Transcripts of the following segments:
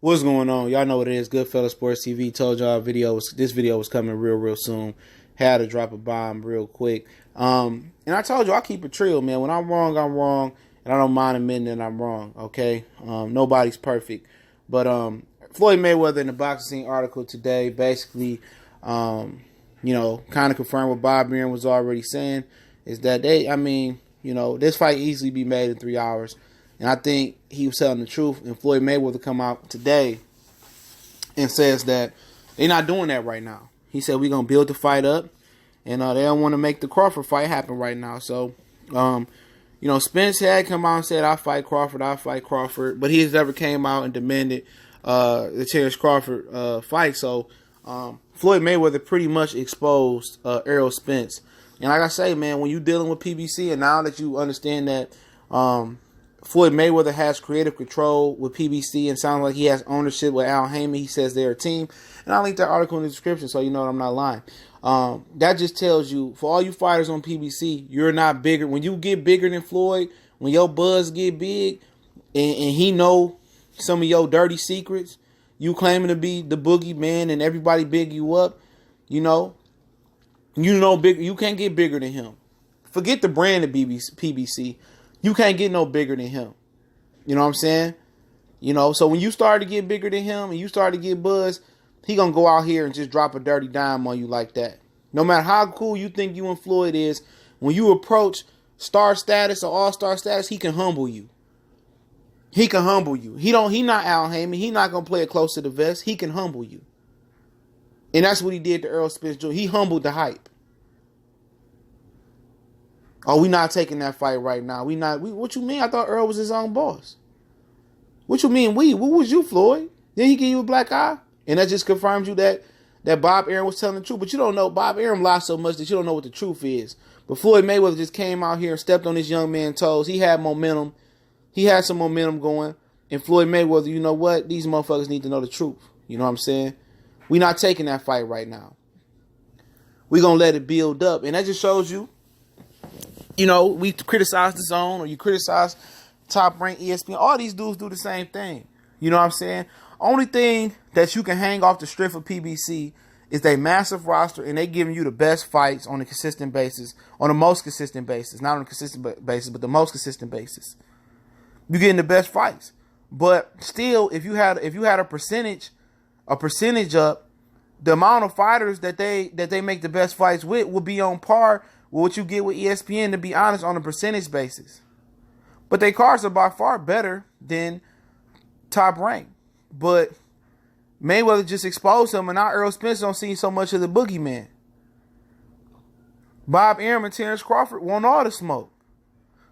What's going on? Y'all know what it is. Goodfellas Sports TV told y'all this video was coming real soon. Had to drop a bomb real quick. And I told you I keep it real, man. When I'm wrong, and I don't mind admitting that I'm wrong. Okay, nobody's perfect, but Floyd Mayweather in the boxing scene article today basically, kind of confirmed what Bob Arum was already saying, is that this fight easily be made in 3 hours. And I think he was telling the truth. And Floyd Mayweather come out today and says that they're not doing that right now. He said we're going to build the fight up. And they don't want to make the Crawford fight happen right now. So, Spence had come out and said, I'll fight Crawford. But he has never came out and demanded the Terrence Crawford fight. So, Floyd Mayweather pretty much exposed Errol Spence. And like I say, man, when you're dealing with PBC, and now that you understand that Floyd Mayweather has creative control with PBC and sounds like he has ownership with Al Heyman. He says they're a team. And I'll link that article in the description so you know I'm not lying. That just tells you, for all you fighters on PBC, you're not bigger. When you get bigger than Floyd, when your buzz get big, and he know some of your dirty secrets, you claiming to be the boogeyman and everybody big you up, bigger. You can't get bigger than him. Forget the brand of PBC. You can't get no bigger than him. You know what I'm saying? So when you start to get bigger than him and you start to get buzz, he going to go out here and just drop a dirty dime on you like that. No matter how cool you think you and Floyd is, when you approach star status or all-star status, he can humble you. He can humble you. He not Al Heyman. He not going to play it close to the vest. He can humble you. And that's what he did to Errol Spence Jr. He humbled the hype. Oh, we not taking that fight right now. What you mean? I thought Errol was his own boss. What you mean we? What was you, Floyd? Then he give you a black eye? And that just confirms you that Bob Arum was telling the truth. But you don't know. Bob Arum lied so much that you don't know what the truth is. But Floyd Mayweather just came out here and stepped on this young man's toes. He had momentum. He had some momentum going. And Floyd Mayweather, you know what? These motherfuckers need to know the truth. You know what I'm saying? We not taking that fight right now. We going to let it build up. And that just shows you, we criticize the Zone or you criticize Top Rank ESPN. All these dudes do the same thing. You know what I'm saying? Only thing that you can hang off the strip of PBC is they massive roster and they giving you the best fights on a consistent basis, on the most consistent basis. Not on a consistent basis, but the most consistent basis. You're getting the best fights. But still, if you had a percentage up, the amount of fighters that they make the best fights with will be on par with what you get with ESPN, to be honest, on a percentage basis. But their cards are by far better than Top Rank. But Mayweather just exposed him, and now Errol Spence don't see so much of the boogeyman. Bob Arum and Terrence Crawford want all the smoke.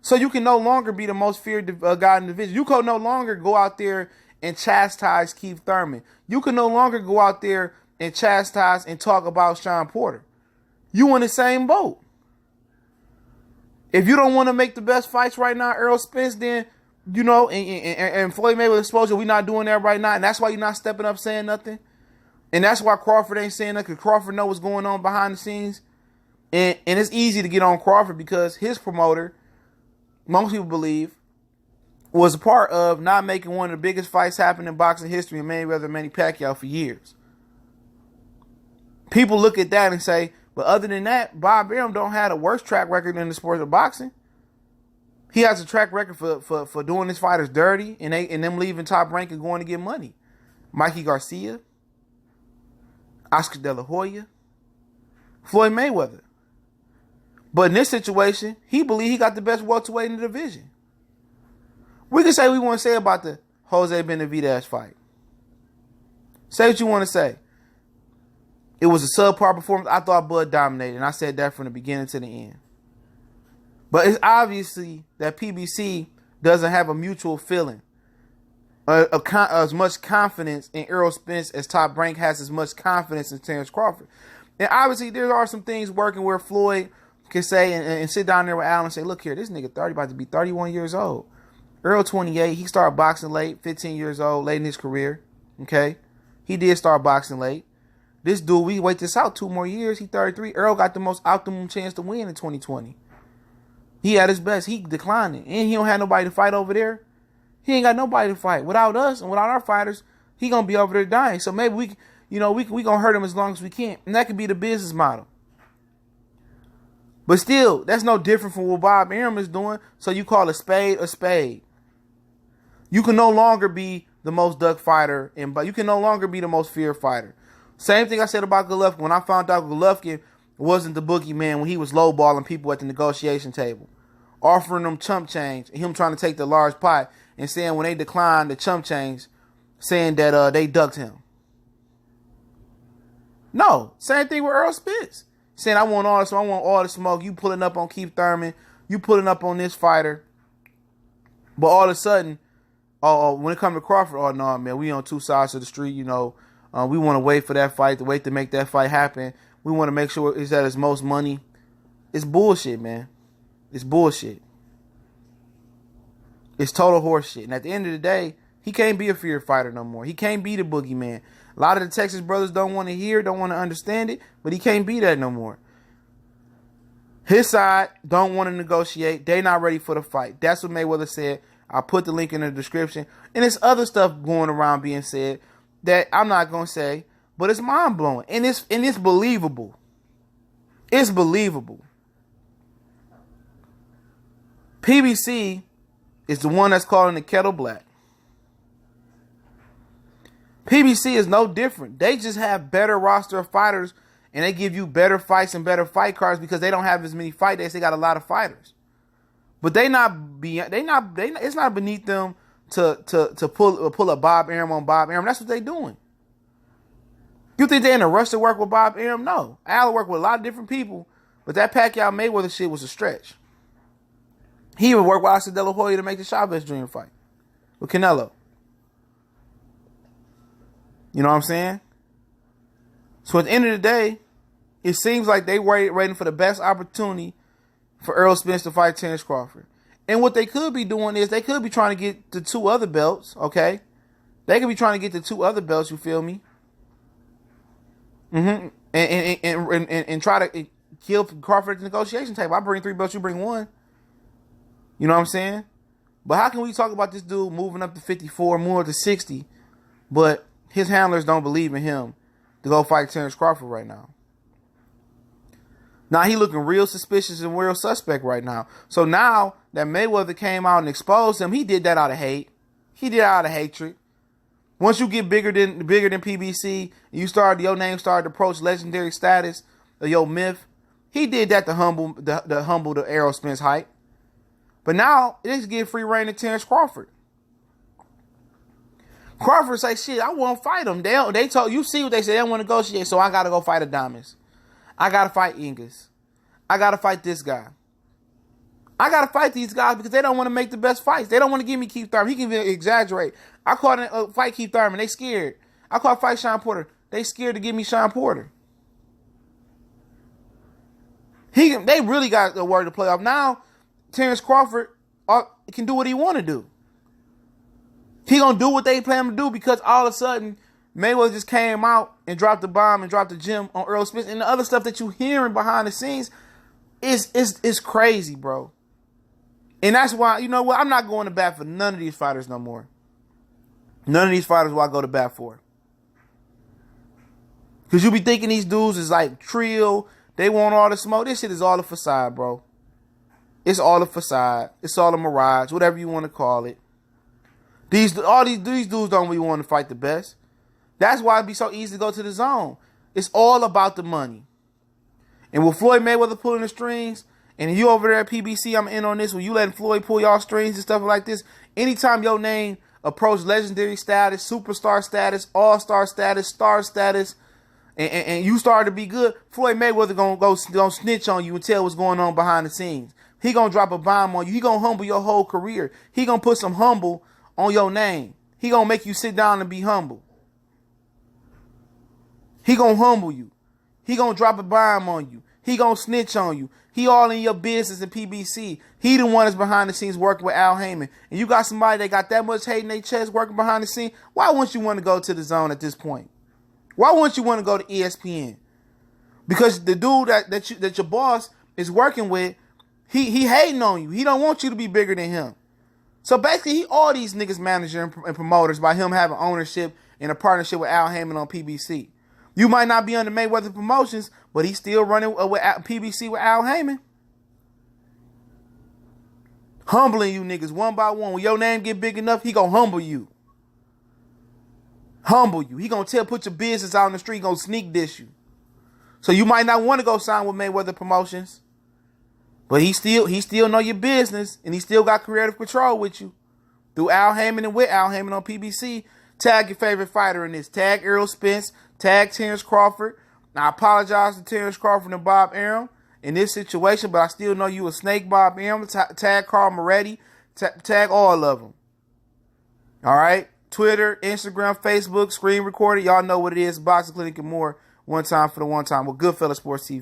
So you can no longer be the most feared guy in the division. You can no longer go out there and chastise Keith Thurman. You can no longer go out there and chastise and talk about Sean Porter. You in the same boat. If you don't want to make the best fights right now, Errol Spence, then, and Floyd Mayweather exposure, we not doing that right now. And that's why you're not stepping up saying nothing. And that's why Crawford ain't saying nothing, because Crawford know what's going on behind the scenes. And it's easy to get on Crawford because his promoter, most people believe, was a part of not making one of the biggest fights happen in boxing history in Mayweather and Manny Pacquiao for years. People look at that and say, but other than that, Bob Arum don't have a worse track record in the sport of boxing. He has a track record for doing his fighters dirty and them leaving Top Rank and going to get money. Mikey Garcia, Oscar De La Hoya, Floyd Mayweather. But in this situation, he believed he got the best welterweight in the division. We can say what we want to say about the Jose Benavidez fight. Say what you want to say. It was a subpar performance. I thought Bud dominated, and I said that from the beginning to the end. But it's obviously that PBC doesn't have a mutual feeling, as much confidence in Errol Spence as Top Rank has as much confidence in Terrence Crawford. And obviously there are some things working where Floyd can say and sit down there with Al and say, look here, this nigga 30 about to be 31 years old. Errol 28, he started boxing late, 15 years old, late in his career. Okay? He did start boxing late. This dude, we wait this out 2 more years. He 33. Errol got the most optimum chance to win in 2020. He had his best. He declined it. And he don't have nobody to fight over there. He ain't got nobody to fight. Without us and without our fighters, he gonna be over there dying. So maybe we gonna hurt him as long as we can, and that could be the business model. But still, that's no different from what Bob Arum is doing. So you call a spade a spade. You can no longer be the most duck fighter, but you can no longer be the most fear fighter. Same thing I said about Golovkin. When I found out Golovkin wasn't the boogeyman when he was lowballing people at the negotiation table, offering them chump change, and him trying to take the large pot, and saying when they declined the chump change, saying that they ducked him. No, same thing with Errol Spence. Saying I want all the smoke. You pulling up on Keith Thurman. You pulling up on this fighter. But all of a sudden, when it comes to Crawford, oh no, man, we on two sides of the street. We want to wait for that fight, to make that fight happen. We want to make sure it's at its most money. It's bullshit, man. It's bullshit. It's total horseshit. And at the end of the day, he can't be a fear fighter no more. He can't be the boogeyman. A lot of the Texas brothers don't want to hear, don't want to understand it, but he can't be that no more. His side don't want to negotiate. They not ready for the fight. That's what Mayweather said. I'll put the link in the description. And there's other stuff going around being said that I'm not going to say, but it's mind-blowing. And it's believable. It's believable. PBC is the one that's calling the kettle black. PBC is no different. They just have better roster of fighters, and they give you better fights and better fight cards because they don't have as many fight days. They got a lot of fighters, but it's not beneath them to pull a Bob Arum on Bob Arum. That's what they doing. You think they're in a rush to work with Bob Arum? No, Al worked with a lot of different people, but that Pacquiao Mayweather shit was a stretch. He even worked with Oscar De La Hoya to make the Chavez Jr. fight with Canelo. You know what I'm saying? So at the end of the day, it seems like they waiting for the best opportunity for Errol Spence to fight Terence Crawford. And what they could be doing is they could be trying to get the 2 other belts, okay? They could be trying to get the 2 other belts, you feel me? And try to kill Crawford at the negotiation table. I bring 3 belts, you bring 1. You know what I'm saying? But how can we talk about this dude moving up to 54, more to 60, but his handlers don't believe in him to go fight Terence Crawford right now? Now he looking real suspicious and real suspect right now. So now that Mayweather came out and exposed him, he did that out of hate. He did it out of hatred. Once you get bigger than PBC, your name started to approach legendary status of your myth. He did that to humble the Errol Spence hype. But now it is give free reign to Terence Crawford. Crawford say, shit, I won't fight him. They told you see what they say. They don't want to negotiate, so I gotta go fight Adames. I gotta fight Ingus. I gotta fight this guy. I gotta fight these guys because they don't want to make the best fights. They don't want to give me Keith Thurman. He can exaggerate. I called a fight Keith Thurman. They scared. I called fight Sean Porter. They scared to give me Sean Porter. They really got the word to play off. Now, Terence Crawford can do what he want to do. He gonna do what they plan him to do because all of a sudden Mayweather just came out and dropped the bomb and dropped the gem on Errol Spence, and the other stuff that you hearing behind the scenes is crazy, bro. And that's why, you know what, I'm not going to bat for none of these fighters no more. None of these fighters will I go to bat for. Because you be thinking these dudes is like trill, they want all the smoke. This shit is all a facade, bro. It's all a facade. It's all a mirage, whatever you want to call it. These dudes don't really want to fight the best. That's why it'd be so easy to go to the zone. It's all about the money. And with Floyd Mayweather pulling the strings, and you over there at PBC, I'm in on this, when you letting Floyd pull y'all strings and stuff like this, anytime your name approach legendary status, superstar status, all-star status, star status, and you start to be good, Floyd Mayweather gonna snitch on you and tell what's going on behind the scenes. He gonna drop a bomb on you. He gonna humble your whole career. He gonna put some humble on your name. He gonna make you sit down and be humble. He gonna humble you. He gonna drop a bomb on you. He gonna snitch on you. He all in your business in PBC. He the one that's behind the scenes working with Al Heyman. And you got somebody that got that much hate in their chest working behind the scene. Why wouldn't you want to go to the zone at this point? Why wouldn't you want to go to ESPN? Because the dude that your boss is working with, he hating on you. He don't want you to be bigger than him. So basically, he all these niggas manager and promoters by him having ownership and a partnership with Al Heyman on PBC. You might not be under Mayweather Promotions, but he's still running with PBC with Al Heyman. Humbling you niggas one by one. When your name get big enough, he gonna humble you. Humble you. He gonna put your business out on the street, gonna sneak dish you. So you might not want to go sign with Mayweather Promotions, but he still know your business, and he still got creative control with you. Through Al Heyman and with Al Heyman on PBC, tag your favorite fighter in this. Tag Errol Spence. Tag Terrence Crawford. Now, I apologize to Terrence Crawford and Bob Arum in this situation, but I still know you a snake, Bob Arum. Tag Carl Moretti. Tag all of them. All right? Twitter, Instagram, Facebook, screen recorded. Y'all know what it is. Boxing Clinic and more. One time for the one time with Goodfellas Sports TV.